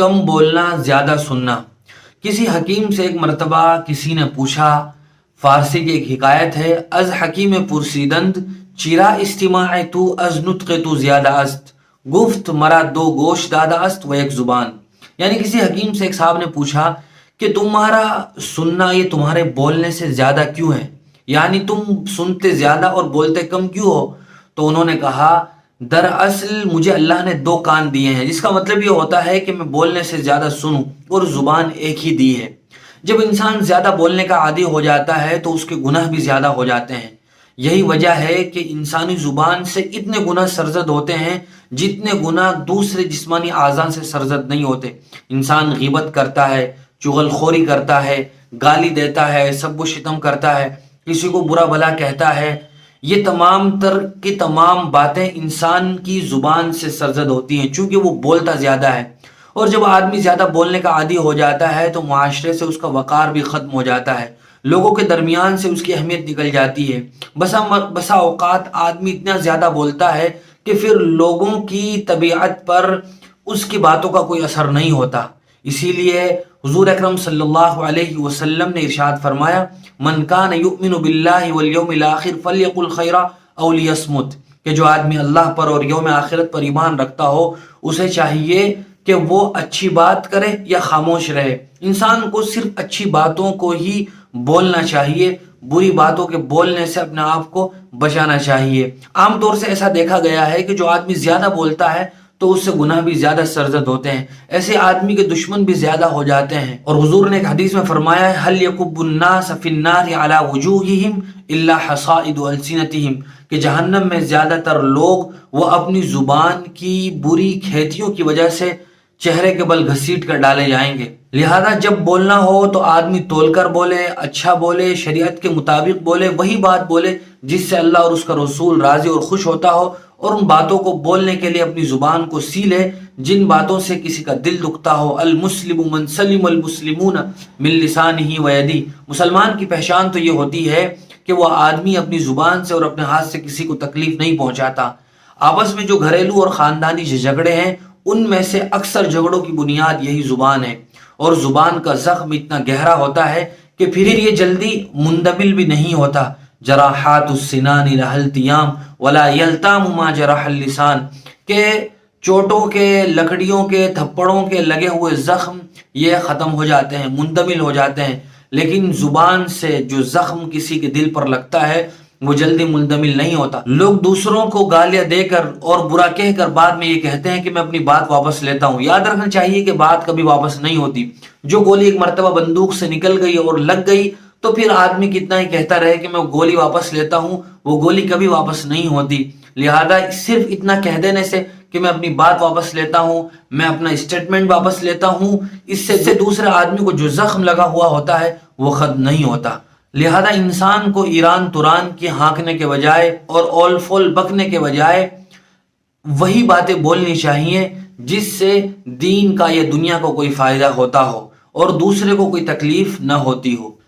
کم بولنا زیادہ سننا۔ کسی حکیم سے ایک مرتبہ کسی نے پوچھا، فارسی کی ایک حکایت ہے، از حکیم پرسیدند چیرا استماع تو از نطق تو زیادہ است، گفت مرا دو گوش دادا است و ایک زبان۔ یعنی کسی حکیم سے ایک صاحب نے پوچھا کہ تمہارا سننا یہ تمہارے بولنے سے زیادہ کیوں ہے، یعنی تم سنتے زیادہ اور بولتے کم کیوں ہو؟ تو انہوں نے کہا، دراصل مجھے اللہ نے دو کان دیے ہیں، جس کا مطلب یہ ہوتا ہے کہ میں بولنے سے زیادہ سنوں، اور زبان ایک ہی دی ہے۔ جب انسان زیادہ بولنے کا عادی ہو جاتا ہے تو اس کے گناہ بھی زیادہ ہو جاتے ہیں۔ یہی وجہ ہے کہ انسانی زبان سے اتنے گناہ سرزد ہوتے ہیں جتنے گناہ دوسرے جسمانی اعضاء سے سرزد نہیں ہوتے۔ انسان غیبت کرتا ہے، چغل خوری کرتا ہے، گالی دیتا ہے، سب و شتم کرتا ہے، کسی کو برا بھلا کہتا ہے۔ یہ تمام تر کی تمام باتیں انسان کی زبان سے سرزد ہوتی ہیں، چونکہ وہ بولتا زیادہ ہے۔ اور جب آدمی زیادہ بولنے کا عادی ہو جاتا ہے تو معاشرے سے اس کا وقار بھی ختم ہو جاتا ہے، لوگوں کے درمیان سے اس کی اہمیت نکل جاتی ہے۔ بسا اوقات آدمی اتنا زیادہ بولتا ہے کہ پھر لوگوں کی طبیعت پر اس کی باتوں کا کوئی اثر نہیں ہوتا۔ اسی لیے حضور اکرم صلی اللہ علیہ وسلم نے ارشاد فرمایا، من کان یؤمن باللہ والیوم الآخر فلیقل خیرا او لیصمت، کہ جو آدمی اللہ پر اور یوم آخرت پر ایمان رکھتا ہو اسے چاہیے کہ وہ اچھی بات کرے یا خاموش رہے۔ انسان کو صرف اچھی باتوں کو ہی بولنا چاہیے، بری باتوں کے بولنے سے اپنے آپ کو بچانا چاہیے۔ عام طور سے ایسا دیکھا گیا ہے کہ جو آدمی زیادہ بولتا ہے تو اس سے گناہ بھی زیادہ سرزد ہوتے ہیں، ایسے آدمی کے دشمن بھی زیادہ ہو جاتے ہیں۔ اور حضور نے ایک حدیث میں فرمایا ہے، هل يكب الناس في النار على وجوههم الا حصائد السنتهم، کہ جہنم میں زیادہ تر لوگ وہ اپنی زبان کی بری کھیتیوں کی وجہ سے چہرے کے بل گھسیٹ کر ڈالے جائیں گے۔ لہذا جب بولنا ہو تو آدمی تول کر بولے، اچھا بولے، شریعت کے مطابق بولے، وہی بات بولے جس سے اللہ اور اس کا رسول راضی اور خوش ہوتا ہو، اور ان باتوں کو بولنے کے لیے اپنی زبان کو سی لے جن باتوں سے کسی کا دل دکھتا ہو۔ المسلم من سلم المسلمون من لسانہ و یدہ، مسلمان کی پہچان تو یہ ہوتی ہے کہ وہ آدمی اپنی زبان سے اور اپنے ہاتھ سے کسی کو تکلیف نہیں پہنچاتا۔ آپس میں جو گھریلو اور خاندانی جھگڑے ہیں ان میں سے اکثر جھگڑوں کی بنیاد یہی زبان ہے، اور زبان کا زخم اتنا گہرا ہوتا ہے کہ پھر یہ جلدی مندمل بھی نہیں ہوتا۔ جراحات السنان لها التیام ولا یلتام ما جرح اللسان، کہ چوٹوں کے، لکڑیوں کے، تھپڑوں کے لگے ہوئے زخم یہ ختم ہو جاتے ہیں، مندمل ہو جاتے ہیں، لیکن زبان سے جو زخم کسی کے دل پر لگتا ہے وہ جلدی مندمل نہیں ہوتا۔ لوگ دوسروں کو گالیاں دے کر اور برا کہہ کر بعد میں یہ کہتے ہیں کہ میں اپنی بات واپس لیتا ہوں۔ یاد رکھنا چاہیے کہ بات کبھی واپس نہیں ہوتی۔ جو گولی ایک مرتبہ بندوق سے نکل گئی اور لگ گئی تو پھر آدمی کتنا ہی کہتا رہے کہ میں گولی واپس لیتا ہوں، وہ گولی کبھی واپس نہیں ہوتی۔ لہذا صرف اتنا کہہ دینے سے کہ میں اپنی بات واپس لیتا ہوں، میں اپنا اسٹیٹمنٹ واپس لیتا ہوں، اس سے دوسرے آدمی کو جو زخم لگا ہوا ہوتا ہے وہ ختم نہیں ہوتا۔ لہذا انسان کو ایران توران کی ہانکنے کے بجائے اور اول فول بکنے کے بجائے وہی باتیں بولنی چاہیے جس سے دین کا یا دنیا کو کوئی فائدہ ہوتا ہو اور دوسرے کو کوئی تکلیف نہ ہوتی ہو۔